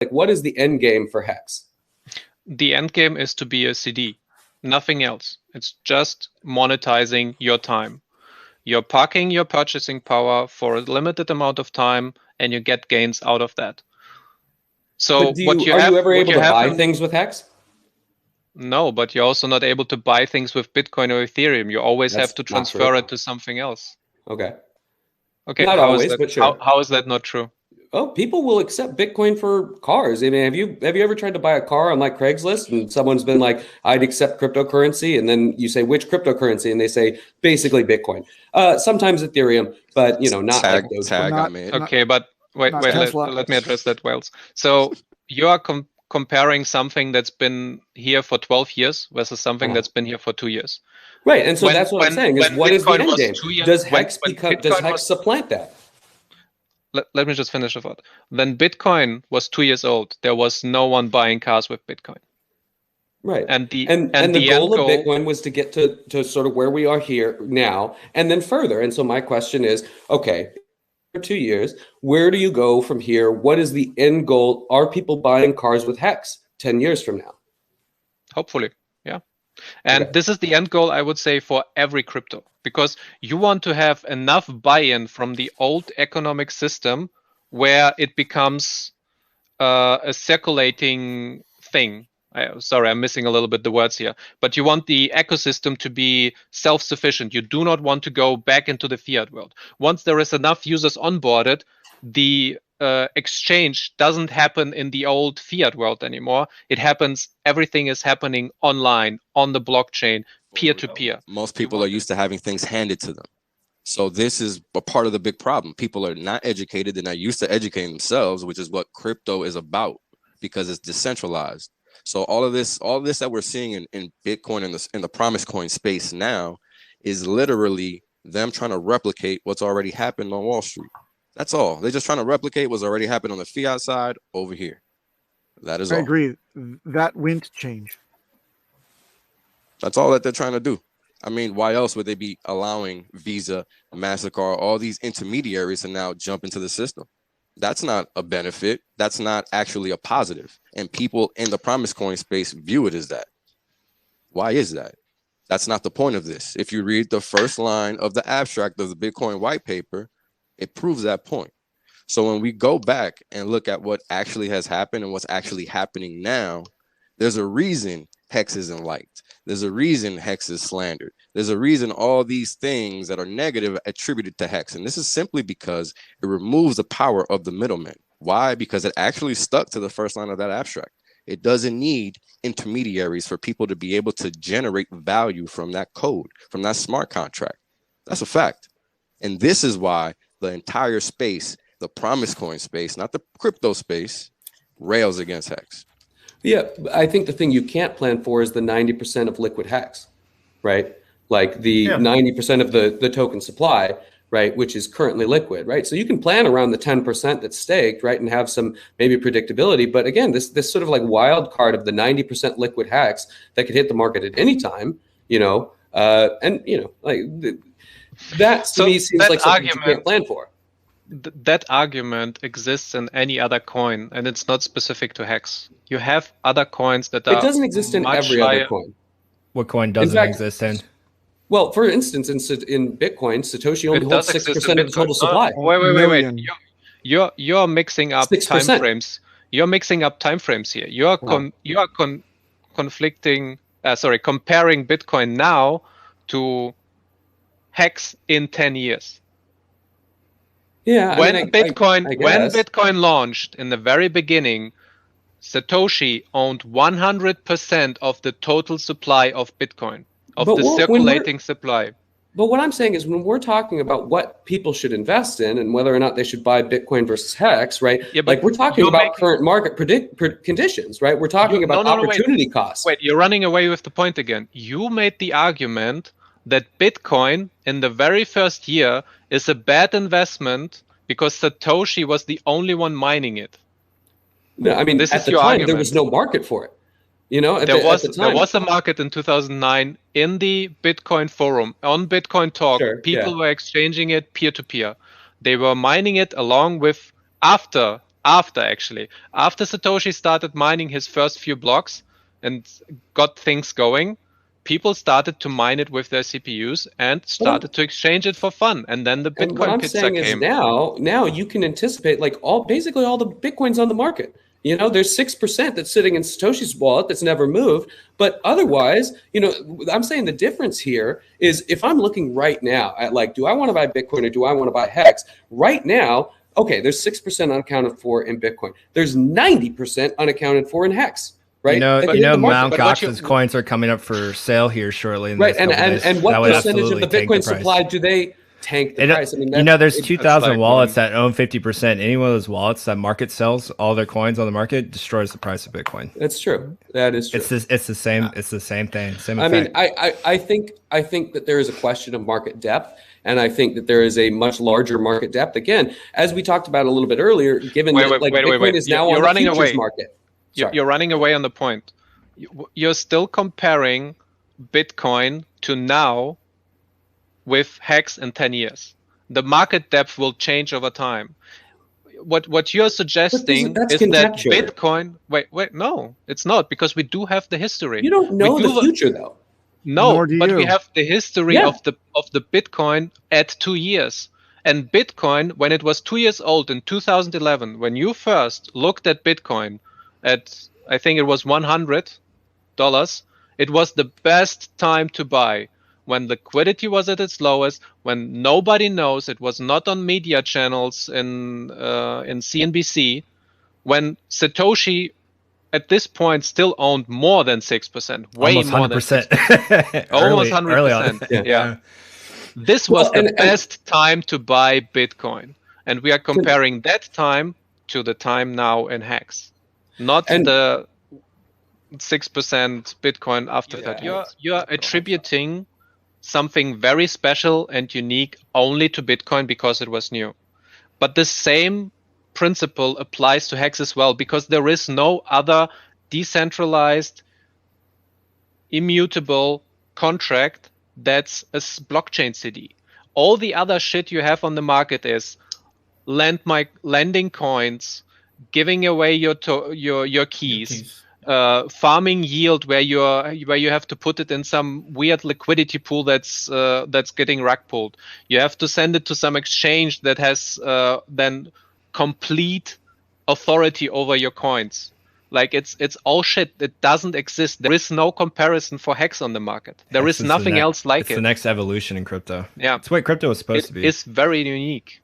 Like, what is the end game for Hex? The end game is to be a CD, nothing else. It's just monetizing your time. You're parking your purchasing power for a limited amount of time, and you get gains out of that. So But are you ever able to buy things with Hex? No, but you're also not able to buy things with Bitcoin or Ethereum. You always That's have to not transfer true. it to something else. Okay. Okay, Not always, but sure. How is that not true? Oh, people will accept Bitcoin for cars. I mean, have you ever tried to buy a car on like Craigslist and someone's been like, "I'd accept cryptocurrency," and then you say which cryptocurrency, and they say basically Bitcoin. Sometimes Ethereum, but not like those. Okay, but wait, let me address that, Wells. So you are comparing something that's been here for 12 years versus something that's been here for 2 years. Right, and so that's what I'm saying is, what is the end game? Does Hex supplant that? Let me just finish the thought. When Bitcoin was 2 years old, there was no one buying cars with Bitcoin. Right. And the goal of Bitcoin was to get to sort of where we are here now and then further. And so my question is, okay, for 2 years, where do you go from here? What is the end goal? Are people buying cars with Hex 10 years from now? Hopefully, yeah. And this is the end goal, I would say, for every crypto, because you want to have enough buy-in from the old economic system where it becomes a circulating thing. Sorry, I'm missing a little bit the words here. But you want the ecosystem to be self-sufficient. You do not want to go back into the fiat world. Once there is enough users onboarded, the exchange doesn't happen in the old fiat world anymore. It happens, everything is happening online, on the blockchain, peer-to-peer. Most people are used to having things handed to them. So this is a part of the big problem. People are not educated. They're not used to educating themselves, which is what crypto is about, because it's decentralized. So all of this that we're seeing in Bitcoin and in the promise coin space now is literally them trying to replicate what's already happened on Wall Street. That's all. They're just trying to replicate what's already happened on the fiat side over here. That is all. I agree. That won't change. That's all that they're trying to do. I mean, why else would they be allowing Visa, MasterCard, all these intermediaries to now jump into the system? That's not a benefit. That's not actually a positive. And people in the promise coin space view it as that. Why is that? That's not the point of this. If you read the first line of the abstract of the Bitcoin white paper, it proves that point. So when we go back and look at what actually has happened and what's actually happening now, there's a reason Hex isn't liked. There's a reason Hex is slandered. There's a reason all these things that are negative attributed to Hex. And this is simply because it removes the power of the middleman. Why? Because it actually stuck to the first line of that abstract. It doesn't need intermediaries for people to be able to generate value from that code, from that smart contract. That's a fact. And this is why the entire space, the promise coin space, not the crypto space, rails against Hex. Yeah, I think the thing you can't plan for is the 90% of liquid Hex, right? Like the 90% of the token supply, right, which is currently liquid, right? So you can plan around the 10% that's staked, right, and have some maybe predictability. But again, this sort of like wild card of the 90% liquid Hex that could hit the market at any time, that to me seems like something you can't plan for. That argument exists in any other coin, and it's not specific to Hex. You have other coins that are. It doesn't exist in every other coin. What coin doesn't exist in? Well, for instance, in Bitcoin, Satoshi only holds 6% of the total supply. Wait. You're mixing up time frames. You're mixing up time frames here. You are comparing Bitcoin now to Hex in 10 years. Yeah, when Bitcoin launched in the very beginning, Satoshi owned 100% of the total supply of Bitcoin, of the circulating supply. But what I'm saying is, when we're talking about what people should invest in and whether or not they should buy Bitcoin versus Hex, right? Yeah, like we're talking about current market conditions, right? We're talking about opportunity costs. Wait, you're running away with the point again. You made the argument that Bitcoin in the very first year is a bad investment because Satoshi was the only one mining it. No, I mean, at the time, there was no market for it. There was a market in 2009 in the Bitcoin forum, on Bitcoin Talk. People were exchanging it peer-to-peer. They were mining it along with, after after Satoshi started mining his first few blocks and got things going, people started to mine it with their CPUs and started to exchange it for fun. And then the And what Bitcoin I'm pizza saying is came. now you can anticipate like basically all the Bitcoins on the market. You know, there's 6% that's sitting in Satoshi's wallet that's never moved. But otherwise, you know, I'm saying the difference here is if I'm looking right now at like, do I want to buy Bitcoin or do I want to buy Hex? Right now, okay, there's 6% unaccounted for in Bitcoin. There's 90% unaccounted for in Hex. Right? Mount Gox's coins are coming up for sale here shortly. In right, and what percentage of the Bitcoin supply do they tank the price? I mean, there's 2,000 wallets that own 50%. Any one of those wallets that market sells all their coins on the market destroys the price of Bitcoin. That's true. That is true. It's the same. It's the same thing. Same I effect. mean, I think that there is a question of market depth. And I think that there is a much larger market depth. Again, as we talked about a little bit earlier, given that Bitcoin is now on the futures market. You're running away on the point. You're still comparing Bitcoin to now with Hex in 10 years. The market depth will change over time. What you're suggesting is that Bitcoin... Wait, no, it's not, because we do have the history. You don't know the future, though. No, but we have the history of the Bitcoin at 2 years. And Bitcoin, when it was 2 years old in 2011, when you first looked at Bitcoin, I think it was $100. It was the best time to buy when liquidity was at its lowest, when nobody knows, it was not on media channels in CNBC, when Satoshi at this point still owned more than 6%, way almost more 100%. than 6%. Almost 100%. Yeah. This was the best time to buy Bitcoin, and we are comparing that time to the time now in Hex. Not the 6% Bitcoin after that. You're attributing something very special and unique only to Bitcoin because it was new. But the same principle applies to Hex as well, because there is no other decentralized, immutable contract that's a blockchain CD. All the other shit you have on the market is lending coins, giving away your keys, farming yield where you have to put it in some weird liquidity pool that's getting rug pulled. You have to send it to some exchange that has then complete authority over your coins. Like it's all shit. It doesn't exist. There is no comparison for Hex on the market. There is nothing else like it. It's the next evolution in crypto. Yeah, it's what crypto is supposed to be. It's very unique.